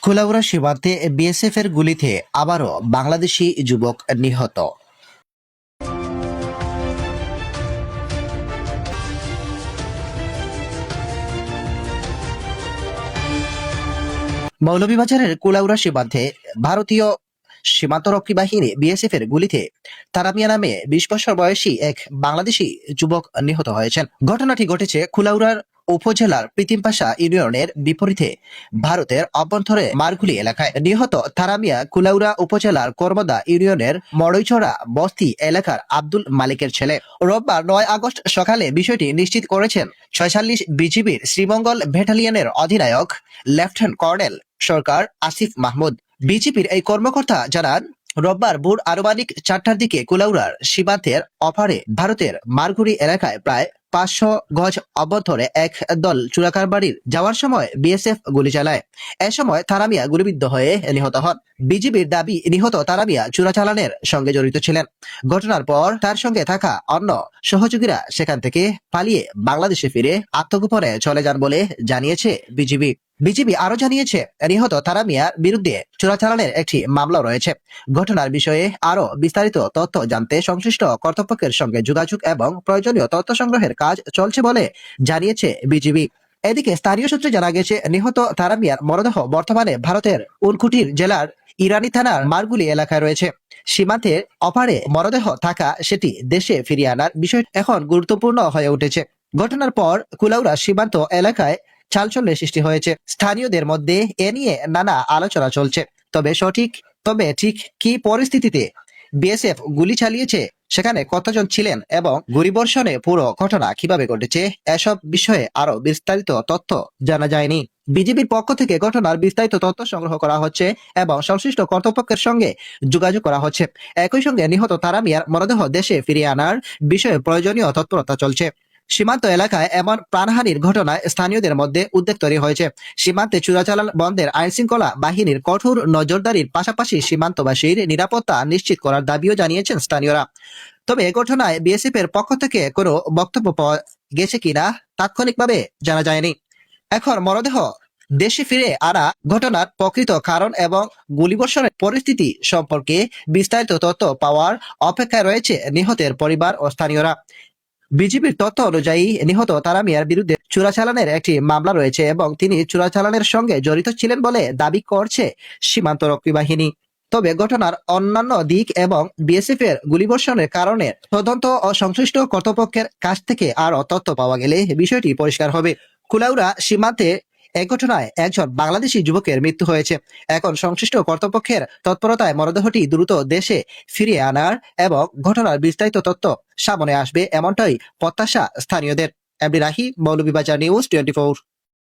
কুলাউড়া সীমান্তে বিএসএফ এর গুলিতে আবারও বাংলাদেশি যুবক নিহত। মৌলভীবাজারের কুলাউড়া সীমান্তে ভারতীয় সীমান্তরক্ষী বাহিনী বিএসএফ এর গুলিতে তারামিয়া নামে ২০ বছর বয়সী এক বাংলাদেশি যুবক নিহত হয়েছেন। ঘটনাটি ঘটেছে কুলাউড়ার উপজেলার প্রীতিমপাশা ইউনিয়নের বিপরীতে ভারতের অভ্যন্তরে মারগুলি এলাকায়। নিহত তারামিয়া কুলাউড়া উপজেলার কর্মদা ইউনিয়নের মড়ইছড়া বস্তি এলাকার আব্দুল মালিকের ছেলে। রোববার ৯ আগস্ট সকালে বিষয়টি নিশ্চিত করেছেন ৪৬ বিজিবির শ্রীমঙ্গল ব্যাটালিয়নের অধিনায়ক লেফটেন্যান্ট কর্নেল সরকার আসিফ মাহমুদ। বিজিবির এই কর্মকর্তা জানান, রোববার ভোর আনুমানিক ৪টার দিকে কুলাউড়ার সীমান্তের অপারে ভারতের মারগুড়ি এলাকায় প্রায় ৫০০ গজ অভ্যন্তরে এক দল চোরাকার বাড়ির যাওয়ার সময় বিএসএফ গুলি চালায়। এ সময় তারামিয়া গুলিবিদ্ধ হয়ে নিহত হন। বিজিবির দাবি, নিহত তারামিয়া চোরাচালানের সঙ্গে জড়িত ছিলেন। ঘটনার পর তার সঙ্গে থাকা অন্য সহযোগীরা সেখান থেকে পালিয়ে বাংলাদেশে ফিরে আত্মগোপনে চলে যান বলে জানিয়েছে বিজিবি। বিজিবি আরো জানিয়েছে, নিহত তারামিয়ার বিরুদ্ধে চোরাচালানের একটি মামলা রয়েছে। ঘটনার বিষয়ে আরো বিস্তারিত তথ্য জানতে সংশ্লিষ্ট কর্তৃপক্ষের সঙ্গে যোগাযোগ এবং প্রয়োজনীয় তথ্য সংগ্রহের কাজ চলছে বলে জানিয়েছে বিজিবি। এদিকে স্থানীয় সূত্রে জানা গেছে, নিহত তারামিয়ার মরদেহ বর্তমানে ভারতের উনকুটির জেলার ইরানি থানার মারগুলি এলাকায় রয়েছে। সীমান্তের অপারে মরদেহ থাকা সেটি দেশে ফিরিয়ে আনার বিষয় এখন গুরুত্বপূর্ণ হয়ে উঠেছে। ঘটনার পর কুলাউড়া সীমান্ত এলাকায় চালচল্যের সৃষ্টি হয়েছে। স্থানীয়দের মধ্যে এ নিয়ে নানা আলোচনা চলছে। তবে ঠিক কি পরিস্থিতিতে বিএসএফ গুলি চালিয়েছে, সেখানে কতজন ছিলেন এবং গুলিবর্ষণে পুরো ঘটনা কিভাবে ঘটেছে, এসব বিষয়ে আরো বিস্তারিত তথ্য জানা যায়নি। বিজেপির পক্ষ থেকে ঘটনার বিস্তারিত তথ্য সংগ্রহ করা হচ্ছে এবং সংশ্লিষ্ট কর্তৃপক্ষের সঙ্গে যোগাযোগ করা হচ্ছে। একই সঙ্গে নিহত তারামিয়ার মরদেহ দেশে ফিরিয়ে আনার বিষয়ে প্রয়োজনীয় তৎপরতা চলছে। সীমান্ত এলাকায় এমন প্রাণহানির ঘটনায় স্থানীয়দের মধ্যে উদ্বেগ তৈরি হয়েছে। সীমান্তে চোরাচালান বন্ধের আইনশৃঙ্খলা বাহিনীর কঠোর নজরদারির পাশাপাশি সীমান্তবাসীর নিরাপত্তা নিশ্চিত করার দাবিও জানিয়েছেন স্থানীয়রা। তবে এ ঘটনায় বিএসএফ এর পক্ষ থেকে কোনো বক্তব্য পাওয়া গেছে কিনা তাৎক্ষণিকভাবে জানা যায়নি। এখন মরদেহ দেশে ফিরে আনা ঘটনার প্রকৃত কারণ এবং গুলিবর্ষণের পরিস্থিতি সম্পর্কে বিস্তারিত তথ্য পাওয়ার অপেক্ষায় রয়েছে নিহতের পরিবার ও স্থানীয়রা। বিজিবির তথ্য অনুযায়ী নিহত তারামিয়ার বিরুদ্ধে চোরাচালানের একটি মামলা রয়েছে এবং তিনি চোরাচালানের সঙ্গে জড়িত ছিলেন বলে দাবি করছে সীমান্তরক্ষী বাহিনী। তবে ঘটনার অন্যান্য দিক এবং বিএসএফ এর গুলিবর্ষণের কারণে তদন্ত ও সংশ্লিষ্ট কর্তৃপক্ষের কাছ থেকে আরও তথ্য পাওয়া গেলে বিষয়টি পরিষ্কার হবে। কুলাউড়া সীমান্তে এই ঘটনায় একজন বাংলাদেশি যুবকের মৃত্যু হয়েছে। এখন সংশ্লিষ্ট কর্তৃপক্ষের তৎপরতায় মরদেহটি দ্রুত দেশে ফিরিয়ে আনার এবং ঘটনার বিস্তারিত তথ্য সামনে আসবে, এমনটাই প্রত্যাশা স্থানীয়দের। MD Rahi, Moulvibazar news 24।